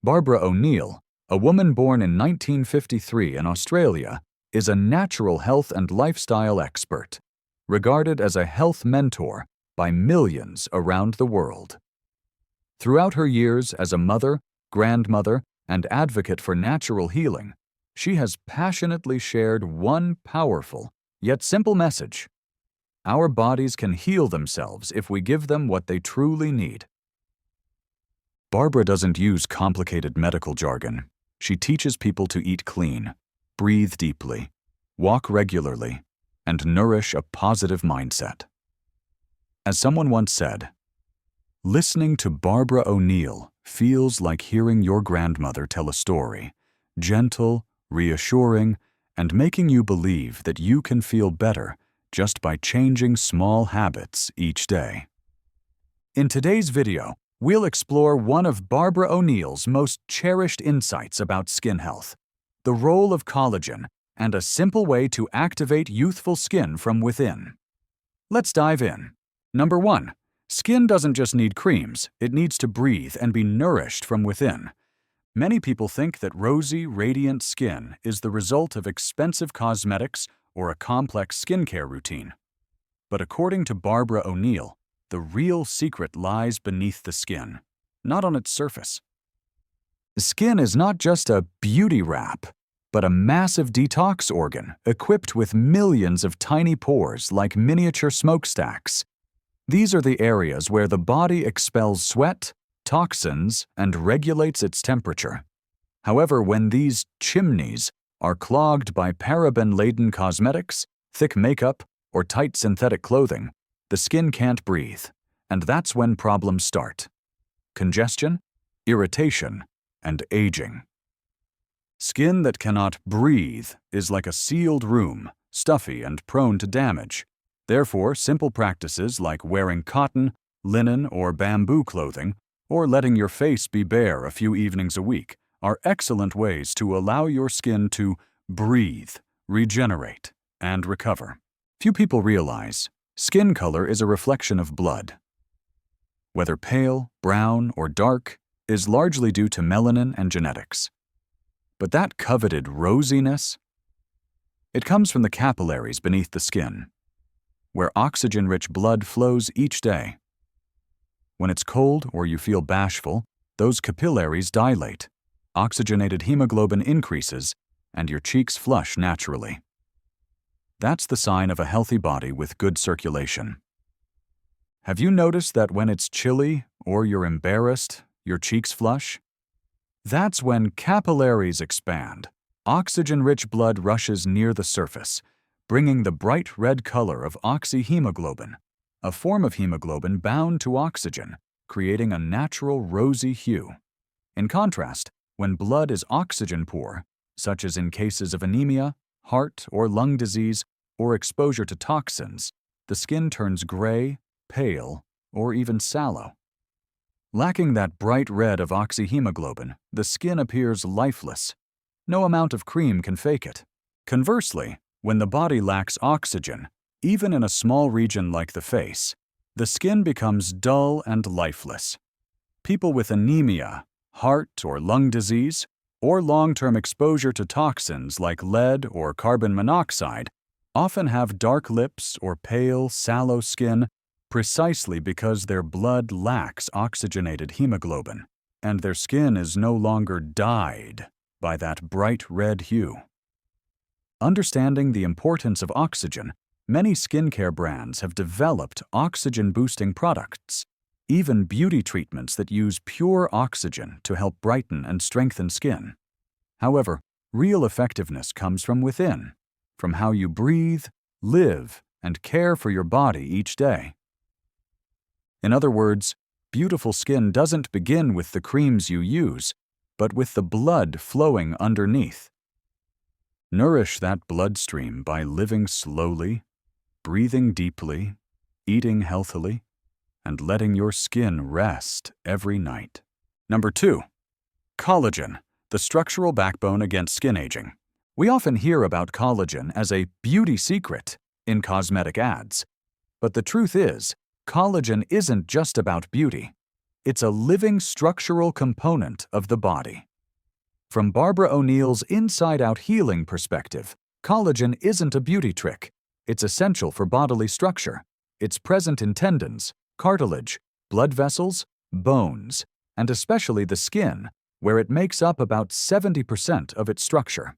Barbara O'Neill, a woman born in 1953 in Australia, is a natural health and lifestyle expert, regarded as a health mentor by millions around the world. Throughout her years as a mother, grandmother, and advocate for natural healing, she has passionately shared one powerful, yet simple message. Our bodies can heal themselves if we give them what they truly need. Barbara doesn't use complicated medical jargon. She teaches people to eat clean, breathe deeply, walk regularly, and nourish a positive mindset. As someone once said, "Listening to Barbara O'Neill feels like hearing your grandmother tell a story, gentle, reassuring, and making you believe that you can feel better just by changing small habits each day." In today's video, we'll explore one of Barbara O'Neill's most cherished insights about skin health, the role of collagen, and a simple way to activate youthful skin from within. Let's dive in. Number 1. Skin doesn't just need creams, it needs to breathe and be nourished from within. Many people think that rosy, radiant skin is the result of expensive cosmetics or a complex skincare routine. But according to Barbara O'Neill, the real secret lies beneath the skin, not on its surface. Skin is not just a beauty wrap, but a massive detox organ equipped with millions of tiny pores like miniature smokestacks. These are the areas where the body expels sweat, toxins, and regulates its temperature. However, when these chimneys are clogged by paraben-laden cosmetics, thick makeup, or tight synthetic clothing, the skin can't breathe, and that's when problems start: congestion, irritation, and aging. Skin that cannot breathe is like a sealed room, stuffy and prone to damage. Therefore, simple practices like wearing cotton, linen, or bamboo clothing, or letting your face be bare a few evenings a week, are excellent ways to allow your skin to breathe, regenerate, and recover. Few people realize skin color is a reflection of blood. Whether pale, brown, or dark is largely due to melanin and genetics. But that coveted rosiness, it comes from the capillaries beneath the skin, where oxygen-rich blood flows each day. When it's cold or you feel bashful, those capillaries dilate, oxygenated hemoglobin increases, and your cheeks flush naturally. That's the sign of a healthy body with good circulation. Have you noticed that when it's chilly or you're embarrassed, your cheeks flush? That's when capillaries expand. Oxygen-rich blood rushes near the surface, bringing the bright red color of oxyhemoglobin, a form of hemoglobin bound to oxygen, creating a natural rosy hue. In contrast, when blood is oxygen-poor, such as in cases of anemia, heart or lung disease, or exposure to toxins, the skin turns gray, pale, or even sallow. Lacking that bright red of oxyhemoglobin, the skin appears lifeless. No amount of cream can fake it. Conversely, when the body lacks oxygen, even in a small region like the face, the skin becomes dull and lifeless. People with anemia, heart or lung disease, or long-term exposure to toxins like lead or carbon monoxide often have dark lips or pale, sallow skin precisely because their blood lacks oxygenated hemoglobin, and their skin is no longer dyed by that bright red hue. Understanding the importance of oxygen, many skincare brands have developed oxygen-boosting products, even beauty treatments that use pure oxygen to help brighten and strengthen skin. However, real effectiveness comes from within, from how you breathe, live, and care for your body each day. In other words, beautiful skin doesn't begin with the creams you use, but with the blood flowing underneath. Nourish that bloodstream by living slowly, breathing deeply, eating healthily, and letting your skin rest every night. Number 2. Collagen, the structural backbone against skin aging. We often hear about collagen as a beauty secret in cosmetic ads. But the truth is, collagen isn't just about beauty. It's a living structural component of the body. From Barbara O'Neill's inside-out healing perspective, collagen isn't a beauty trick. It's essential for bodily structure. It's present in tendons, cartilage, blood vessels, bones, and especially the skin, where it makes up about 70% of its structure.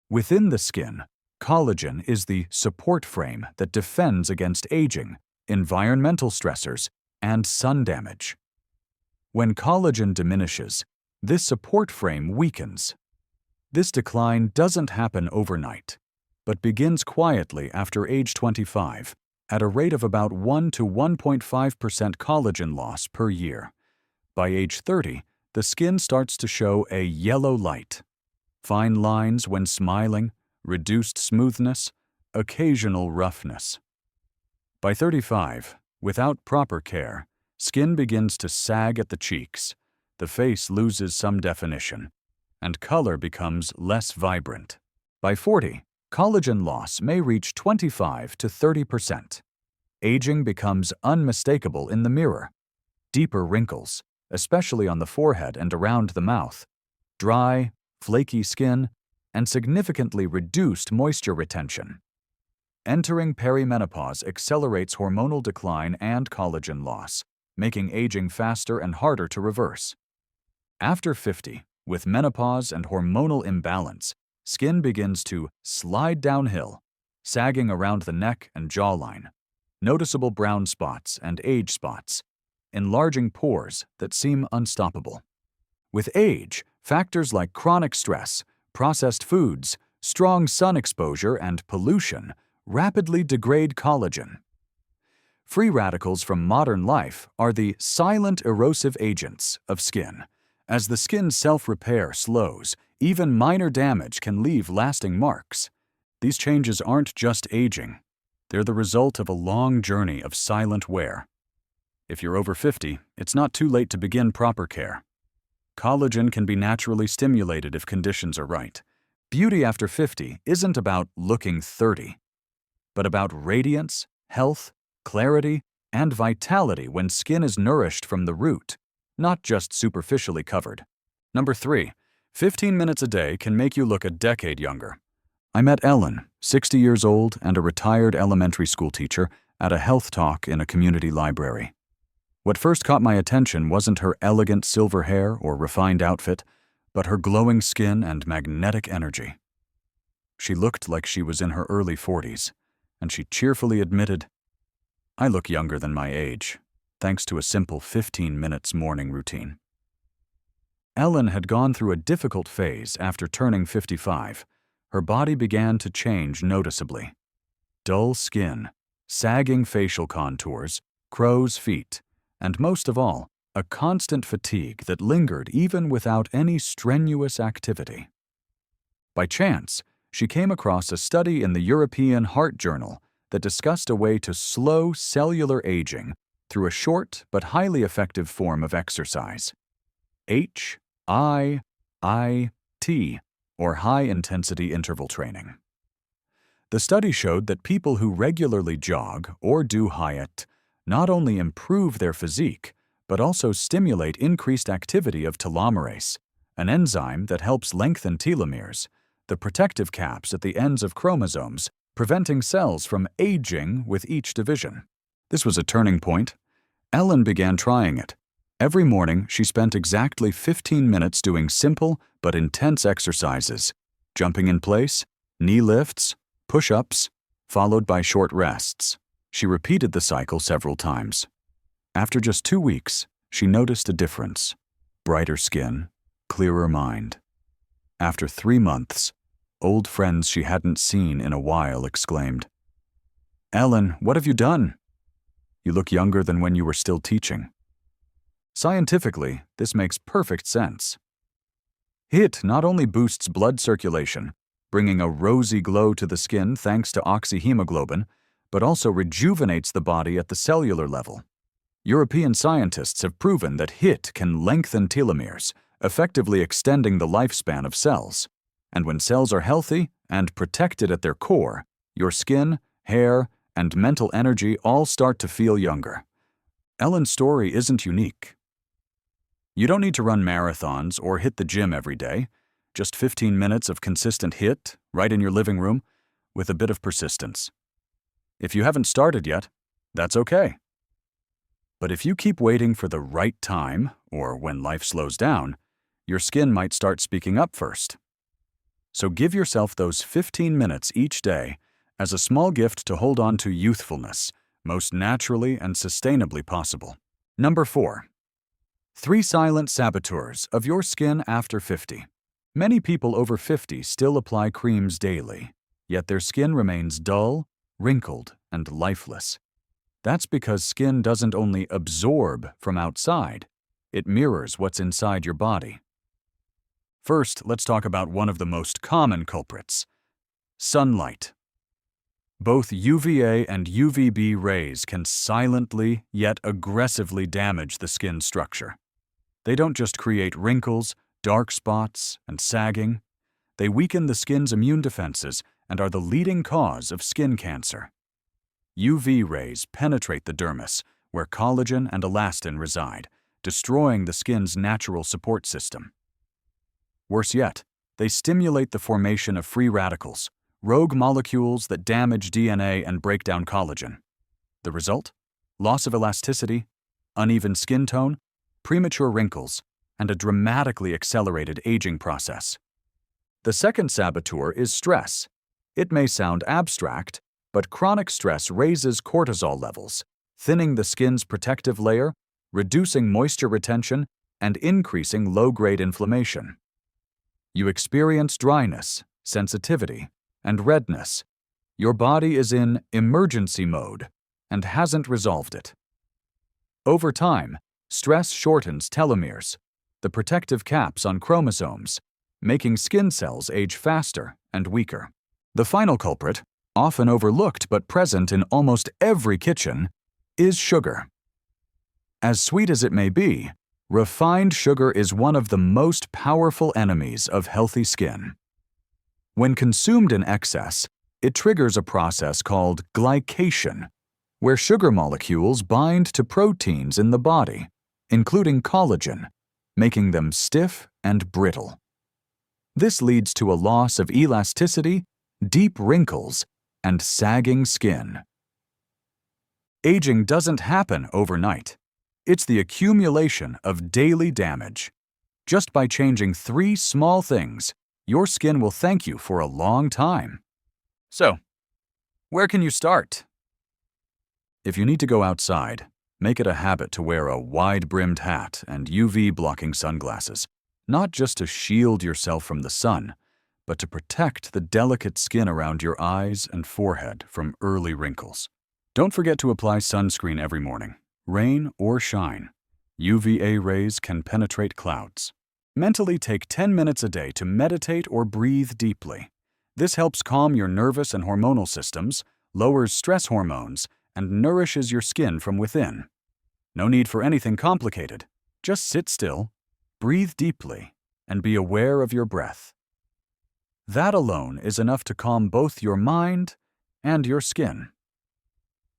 Within the skin, collagen is the support frame that defends against aging, environmental stressors, and sun damage. When collagen diminishes, this support frame weakens. This decline doesn't happen overnight, but begins quietly after age 25, at a rate of about 1 to 1.5% collagen loss per year. By age 30, the skin starts to show a yellow light. Fine lines when smiling, reduced smoothness, occasional roughness. By 35, without proper care, skin begins to sag at the cheeks, the face loses some definition, and color becomes less vibrant. By 40, collagen loss may reach 25 to 30%. Aging becomes unmistakable in the mirror. Deeper wrinkles, especially on the forehead and around the mouth, dry, flaky skin, and significantly reduced moisture retention. Entering perimenopause accelerates hormonal decline and collagen loss, making aging faster and harder to reverse. After 50, with menopause and hormonal imbalance, skin begins to slide downhill, sagging around the neck and jawline, noticeable brown spots and age spots, enlarging pores that seem unstoppable. With age, factors like chronic stress, processed foods, strong sun exposure, and pollution rapidly degrade collagen. Free radicals from modern life are the silent erosive agents of skin. As the skin's self-repair slows, even minor damage can leave lasting marks. These changes aren't just aging. They're the result of a long journey of silent wear. If you're over 50, it's not too late to begin proper care. Collagen can be naturally stimulated if conditions are right. Beauty after 50 isn't about looking 30, but about radiance, health, clarity, and vitality when skin is nourished from the root, not just superficially covered. Number 3, 15 minutes a day can make you look a decade younger. I met Ellen, 60 years old and a retired elementary school teacher, at a health talk in a community library. What first caught my attention wasn't her elegant silver hair or refined outfit, but her glowing skin and magnetic energy. She looked like she was in her early 40s, and she cheerfully admitted, "I look younger than my age, thanks to a simple 15 minutes morning routine." Ellen had gone through a difficult phase after turning 55. Her body began to change noticeably. Dull skin, sagging facial contours, crow's feet, and most of all, a constant fatigue that lingered even without any strenuous activity. By chance, she came across a study in the European Heart Journal that discussed a way to slow cellular aging through a short but highly effective form of exercise: HIIT, or high-intensity interval training. The study showed that people who regularly jog or do HIIT not only improve their physique, but also stimulate increased activity of telomerase, an enzyme that helps lengthen telomeres, the protective caps at the ends of chromosomes, preventing cells from aging with each division. This was a turning point. Ellen began trying it. Every morning, she spent exactly 15 minutes doing simple but intense exercises, jumping in place, knee lifts, push-ups, followed by short rests. She repeated the cycle several times. After just 2 weeks, she noticed a difference: brighter skin, clearer mind. After 3 months, old friends she hadn't seen in a while exclaimed, "Ellen, what have you done? You look younger than when you were still teaching." Scientifically, this makes perfect sense. HIIT not only boosts blood circulation, bringing a rosy glow to the skin thanks to oxyhemoglobin, but also rejuvenates the body at the cellular level. European scientists have proven that HIIT can lengthen telomeres, effectively extending the lifespan of cells. And when cells are healthy and protected at their core, your skin, hair, and mental energy all start to feel younger. Ellen's story isn't unique. You don't need to run marathons or hit the gym every day. Just 15 minutes of consistent HIIT right in your living room with a bit of persistence. If you haven't started yet, that's okay. But if you keep waiting for the right time, or when life slows down, your skin might start speaking up first. So give yourself those 15 minutes each day as a small gift to hold on to youthfulness, most naturally and sustainably possible. Number 4. 3 silent saboteurs of your skin after 50. Many people over 50 still apply creams daily, yet their skin remains dull, wrinkled, and lifeless. That's because skin doesn't only absorb from outside, it mirrors what's inside your body. First, let's talk about one of the most common culprits: sunlight. Both UVA and UVB rays can silently yet aggressively damage the skin structure. They don't just create wrinkles, dark spots, and sagging. They weaken the skin's immune defenses and are the leading cause of skin cancer. UV rays penetrate the dermis, where collagen and elastin reside, destroying the skin's natural support system. Worse yet, they stimulate the formation of free radicals, rogue molecules that damage DNA and break down collagen. The result? Loss of elasticity, uneven skin tone, premature wrinkles, and a dramatically accelerated aging process. The second saboteur is stress. It may sound abstract, but chronic stress raises cortisol levels, thinning the skin's protective layer, reducing moisture retention, and increasing low-grade inflammation. You experience dryness, sensitivity, and redness. Your body is in emergency mode and hasn't resolved it. Over time, stress shortens telomeres, the protective caps on chromosomes, making skin cells age faster and weaker. The final culprit, often overlooked but present in almost every kitchen, is sugar. As sweet as it may be, refined sugar is one of the most powerful enemies of healthy skin. When consumed in excess, it triggers a process called glycation, where sugar molecules bind to proteins in the body, including collagen, making them stiff and brittle. This leads to a loss of elasticity, deep wrinkles, and sagging skin. Aging doesn't happen overnight. It's the accumulation of daily damage. Just by changing 3 small things, your skin will thank you for a long time. So, where can you start? If you need to go outside, make it a habit to wear a wide-brimmed hat and UV-blocking sunglasses, not just to shield yourself from the sun, but to protect the delicate skin around your eyes and forehead from early wrinkles. Don't forget to apply sunscreen every morning, rain or shine. UVA rays can penetrate clouds. Mentally take 10 minutes a day to meditate or breathe deeply. This helps calm your nervous and hormonal systems, lowers stress hormones, and nourishes your skin from within. No need for anything complicated. Just sit still, breathe deeply, and be aware of your breath. That alone is enough to calm both your mind and your skin.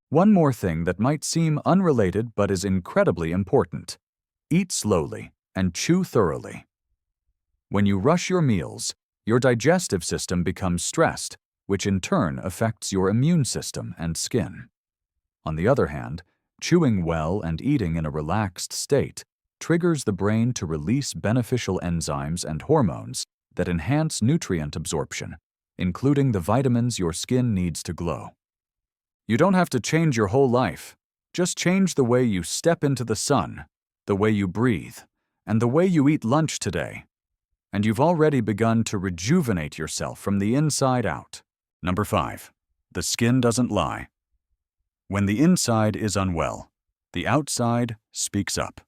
One more thing that might seem unrelated but is incredibly important: eat slowly and chew thoroughly. When you rush your meals, your digestive system becomes stressed, which in turn affects your immune system and skin. On the other hand, chewing well and eating in a relaxed state triggers the brain to release beneficial enzymes and hormones that enhance nutrient absorption, including the vitamins your skin needs to glow. You don't have to change your whole life. Just change the way you step into the sun, the way you breathe, and the way you eat lunch today. And you've already begun to rejuvenate yourself from the inside out. Number 5. The skin doesn't lie. When the inside is unwell, the outside speaks up.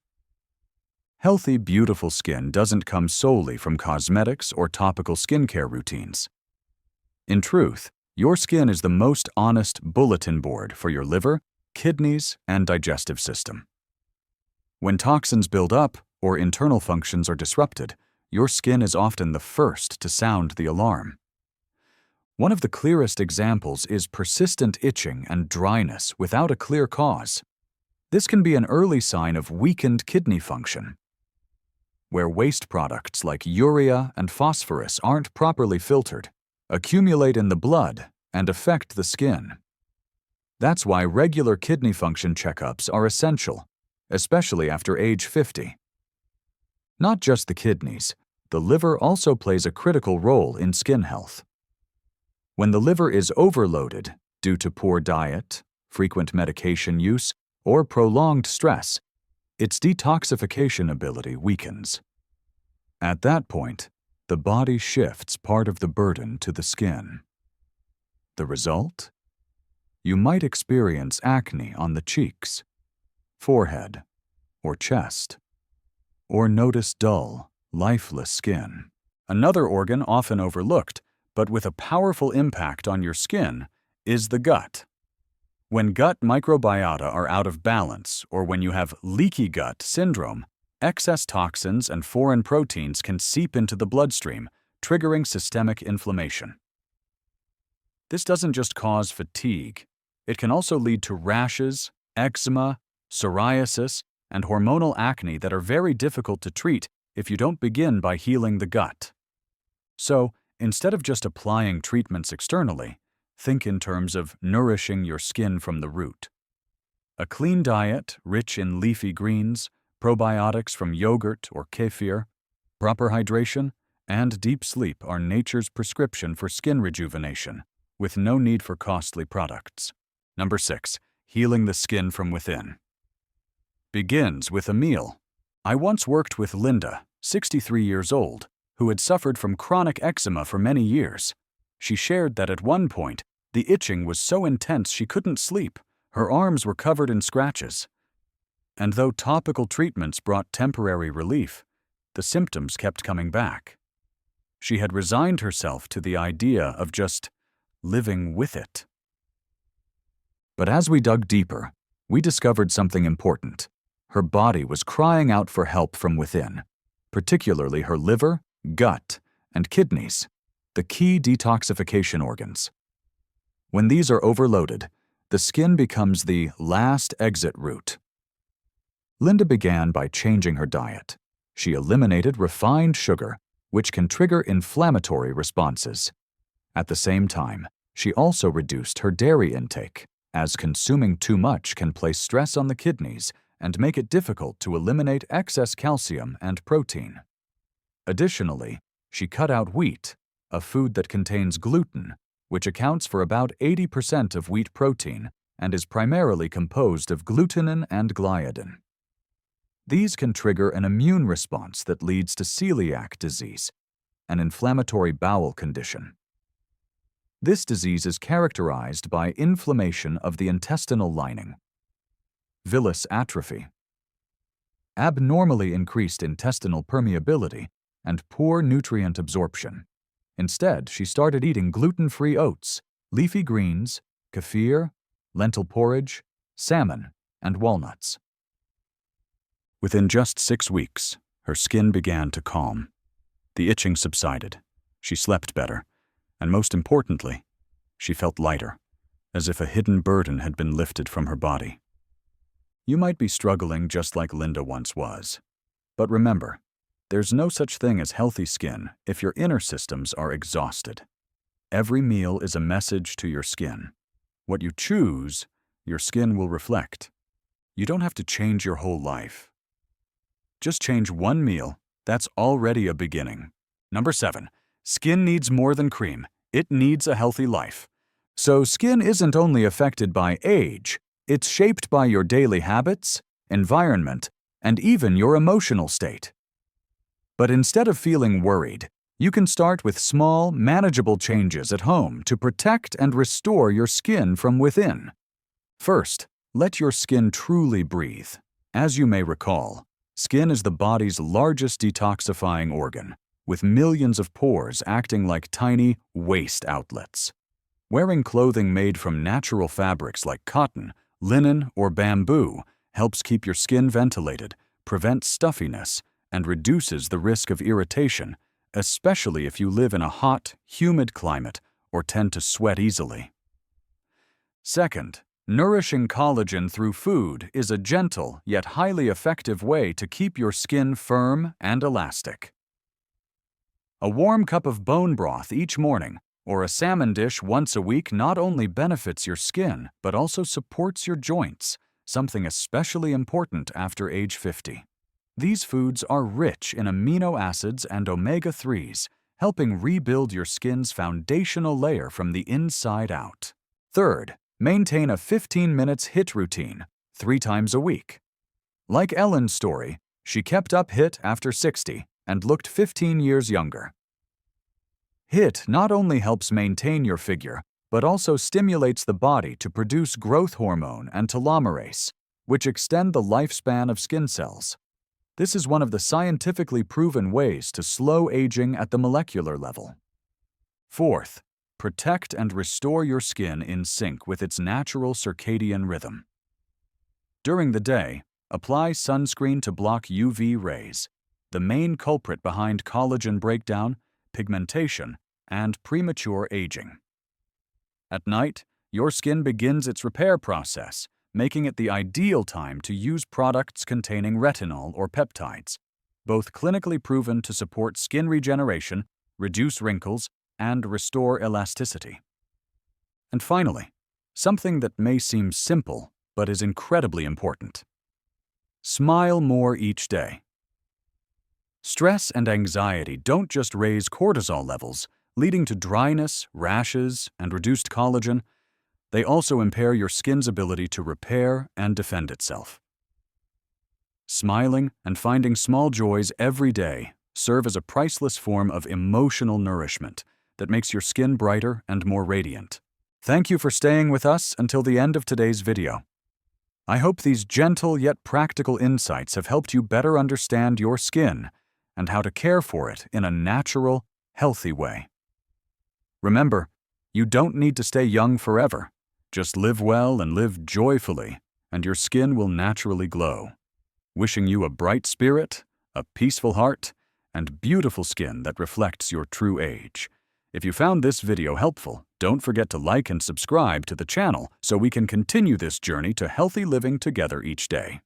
Healthy, beautiful skin doesn't come solely from cosmetics or topical skincare routines. In truth, your skin is the most honest bulletin board for your liver, kidneys, and digestive system. When toxins build up or internal functions are disrupted, your skin is often the first to sound the alarm. One of the clearest examples is persistent itching and dryness without a clear cause. This can be an early sign of weakened kidney function, where waste products like urea and phosphorus aren't properly filtered, accumulate in the blood, and affect the skin. That's why regular kidney function checkups are essential, especially after age 50. Not just the kidneys, the liver also plays a critical role in skin health. When the liver is overloaded due to poor diet, frequent medication use, or prolonged stress, its detoxification ability weakens. At that point, the body shifts part of the burden to the skin. The result? You might experience acne on the cheeks, forehead, or chest, or notice dull, lifeless skin. Another organ often overlooked, but with a powerful impact on your skin, is the gut. When gut microbiota are out of balance, or when you have leaky gut syndrome, excess toxins and foreign proteins can seep into the bloodstream, triggering systemic inflammation. This doesn't just cause fatigue. It can also lead to rashes, eczema, psoriasis, and hormonal acne that are very difficult to treat if you don't begin by healing the gut. So, instead of just applying treatments externally, think in terms of nourishing your skin from the root. A clean diet rich in leafy greens, probiotics from yogurt or kefir, proper hydration, and deep sleep are nature's prescription for skin rejuvenation, with no need for costly products. Number 6. Healing the skin from within. Begins with a meal. I once worked with Linda, 63 years old, who had suffered from chronic eczema for many years. She shared that at one point, the itching was so intense she couldn't sleep. Her arms were covered in scratches. And though topical treatments brought temporary relief, the symptoms kept coming back. She had resigned herself to the idea of just living with it. But as we dug deeper, we discovered something important. Her body was crying out for help from within, particularly her liver, gut, and kidneys, the key detoxification organs. When these are overloaded, the skin becomes the last exit route. Linda began by changing her diet. She eliminated refined sugar, which can trigger inflammatory responses. At the same time, she also reduced her dairy intake, as consuming too much can place stress on the kidneys and make it difficult to eliminate excess calcium and protein. Additionally, she cut out wheat, a food that contains gluten, which accounts for about 80% of wheat protein and is primarily composed of glutenin and gliadin. These can trigger an immune response that leads to celiac disease, an inflammatory bowel condition. This disease is characterized by inflammation of the intestinal lining, villus atrophy, abnormally increased intestinal permeability, and poor nutrient absorption. Instead, she started eating gluten-free oats, leafy greens, kefir, lentil porridge, salmon, and walnuts. Within just 6 weeks, her skin began to calm. The itching subsided. She slept better. And most importantly, she felt lighter, as if a hidden burden had been lifted from her body. You might be struggling just like Linda once was. But remember, there's no such thing as healthy skin if your inner systems are exhausted. Every meal is a message to your skin. What you choose, your skin will reflect. You don't have to change your whole life. Just change one meal. That's already a beginning. Number 7. Skin needs more than cream. It needs a healthy life. So skin isn't only affected by age, it's shaped by your daily habits, environment, and even your emotional state. But instead of feeling worried, you can start with small, manageable changes at home to protect and restore your skin from within. First, let your skin truly breathe. As you may recall, skin is the body's largest detoxifying organ, with millions of pores acting like tiny waste outlets. Wearing clothing made from natural fabrics like cotton, linen, or bamboo helps keep your skin ventilated, prevents stuffiness, and reduces the risk of irritation, especially if you live in a hot, humid climate or tend to sweat easily. Second, Nourishing collagen through food is a gentle yet highly effective way to keep your skin firm and elastic. A warm cup of bone broth each morning or a salmon dish once a week not only benefits your skin but also supports your joints, something especially important after age 50. These foods are rich in amino acids and omega-3s, helping rebuild your skin's foundational layer from the inside out. Third, maintain a 15 minutes HIIT routine 3 times a week. Like Ellen's story, she kept up HIIT after 60 and looked 15 years younger. HIIT not only helps maintain your figure, but also stimulates the body to produce growth hormone and telomerase, which extend the lifespan of skin cells. This is one of the scientifically proven ways to slow aging at the molecular level. Fourth, protect and restore your skin in sync with its natural circadian rhythm. During the day, apply sunscreen to block UV rays, the main culprit behind collagen breakdown, pigmentation, and premature aging. At night, your skin begins its repair process, making it the ideal time to use products containing retinol or peptides, both clinically proven to support skin regeneration, reduce wrinkles, and restore elasticity. And finally, something that may seem simple but is incredibly important. Smile more each day. Stress and anxiety don't just raise cortisol levels, leading to dryness, rashes, and reduced collagen. They also impair your skin's ability to repair and defend itself. Smiling and finding small joys every day serve as a priceless form of emotional nourishment that makes your skin brighter and more radiant. Thank you for staying with us until the end of today's video. I hope these gentle yet practical insights have helped you better understand your skin and how to care for it in a natural, healthy way. Remember, you don't need to stay young forever. Just live well and live joyfully, and your skin will naturally glow. Wishing you a bright spirit, a peaceful heart, and beautiful skin that reflects your true age. If you found this video helpful, don't forget to like and subscribe to the channel so we can continue this journey to healthy living together each day.